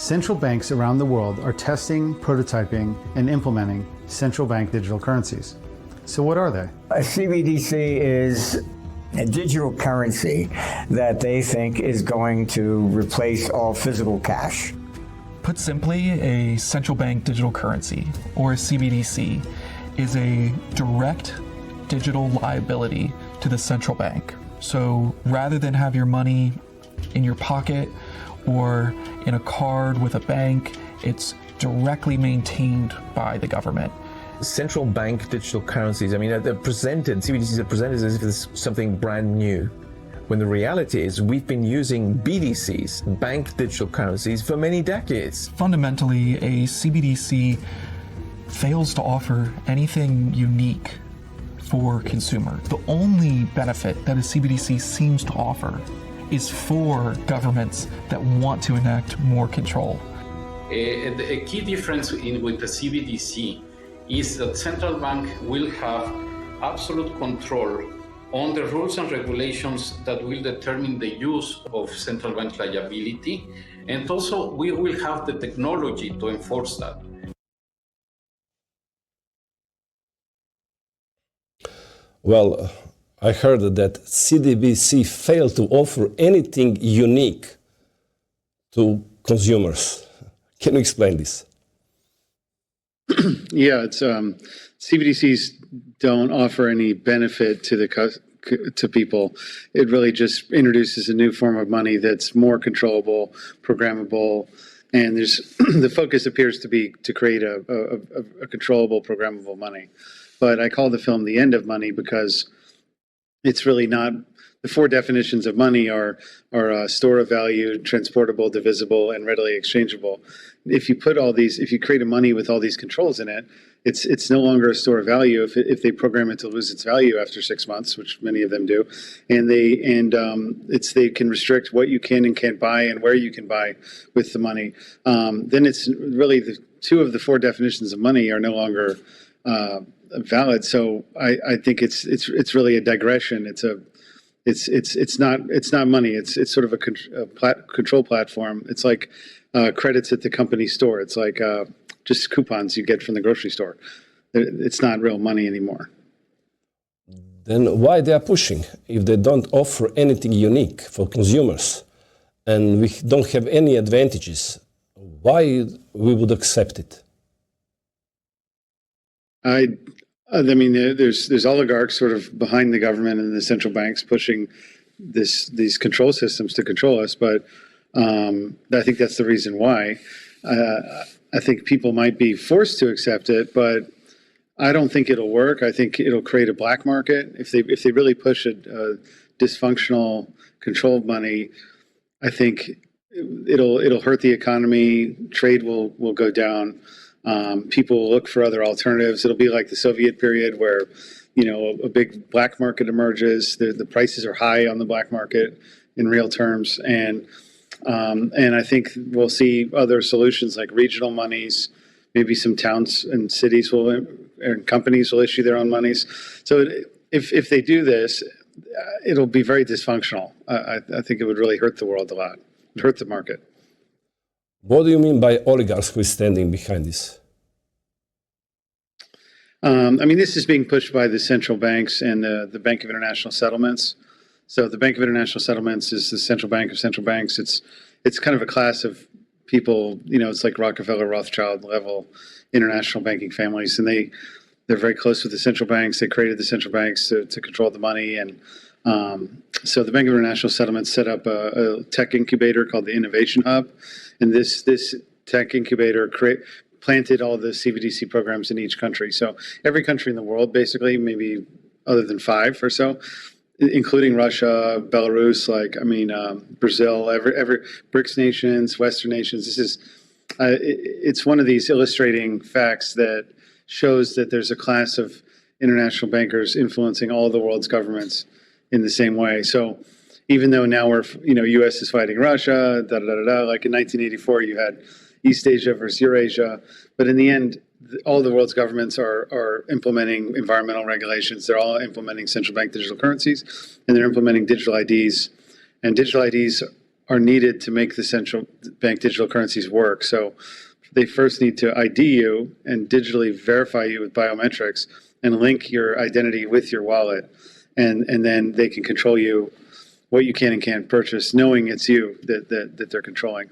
Central banks around the world are testing, prototyping, and implementing central bank digital currencies. So what are they? A CBDC is a digital currency that they think is going to replace all physical cash. Put simply, a central bank digital currency, or a CBDC, is a direct digital liability to the central bank. So rather than have your money in your pocket or in a card with a bank, it's directly maintained by the government. Central bank digital currencies, they're presented, CBDCs are presented as if it's something brand new, when the reality is we've been using BDCs, bank digital currencies, for many decades. Fundamentally, a CBDC fails to offer anything unique for consumer. The only benefit that a CBDC seems to offer is for governments that want to enact more control. A key difference with the CBDC is that central bank will have absolute control on the rules and regulations that will determine the use of central bank liability, and also we will have the technology to enforce that. Well, I heard that CBDC failed to offer anything unique to consumers. Can you explain this? Yeah, it's CBDCs don't offer any benefit to to people. It really just introduces a new form of money that's more controllable, programmable, and there's the focus appears to be to create a controllable, programmable money. But I call the film The End of Money because it's really not. The four definitions of money are store of value, transportable, divisible, and readily exchangeable. If you create a money with all these controls in it, it's no longer a store of value if they program it to lose its value after 6 months, which many of them do, and they can restrict what you can and can't buy and where you can buy with the money. Then it's really the two of the four definitions of money are no longer valid. So I think it's really a digression. It's not money. It's sort of a control platform. It's like credits at the company store. It's like just coupons you get from the grocery store. It's not real money anymore. Then why they are pushing if they don't offer anything unique for consumers and we don't have any advantages? Why we would accept it? I mean, there's oligarchs sort of behind the government and the central banks pushing these control systems to control us, but I think that's the reason why. I think people might be forced to accept it, but I don't think it'll work. I think it'll create a black market if they really push a dysfunctional controlled money. I think it'll hurt the economy. Trade will go down. People will look for other alternatives. It'll be like the Soviet period where, a big black market emerges. The prices are high on the black market in real terms. And I think we'll see other solutions like regional monies, maybe some towns and cities and companies will issue their own monies. So if they do this, it'll be very dysfunctional. I think it would really hurt the world a lot. It would hurt the market. What do you mean by oligarchs who is standing behind this? This is being pushed by the central banks and the Bank of International Settlements. So the Bank of International Settlements is the central bank of central banks. It's kind of a class of people, it's like Rockefeller, Rothschild level international banking families. And they're very close with the central banks. They created the central banks to control the money. And so the Bank of International Settlements set up a tech incubator called the Innovation Hub. And this tech incubator planted all the CBDC programs in each country. So every country in the world, basically, maybe other than 5 or so, including Russia, Belarus, Brazil, every BRICS nations, Western nations. It's one of these illustrating facts that shows that there's a class of international bankers influencing all the world's governments in the same way. So even though now U.S. is fighting Russia, like in 1984, you had East Asia versus Eurasia. But in the end, all the world's governments are implementing environmental regulations. They're all implementing central bank digital currencies, and they're implementing digital IDs. And digital IDs are needed to make the central bank digital currencies work. So they first need to ID you and digitally verify you with biometrics and link your identity with your wallet. And then they can control you, what you can and can't purchase, knowing it's you that they're controlling.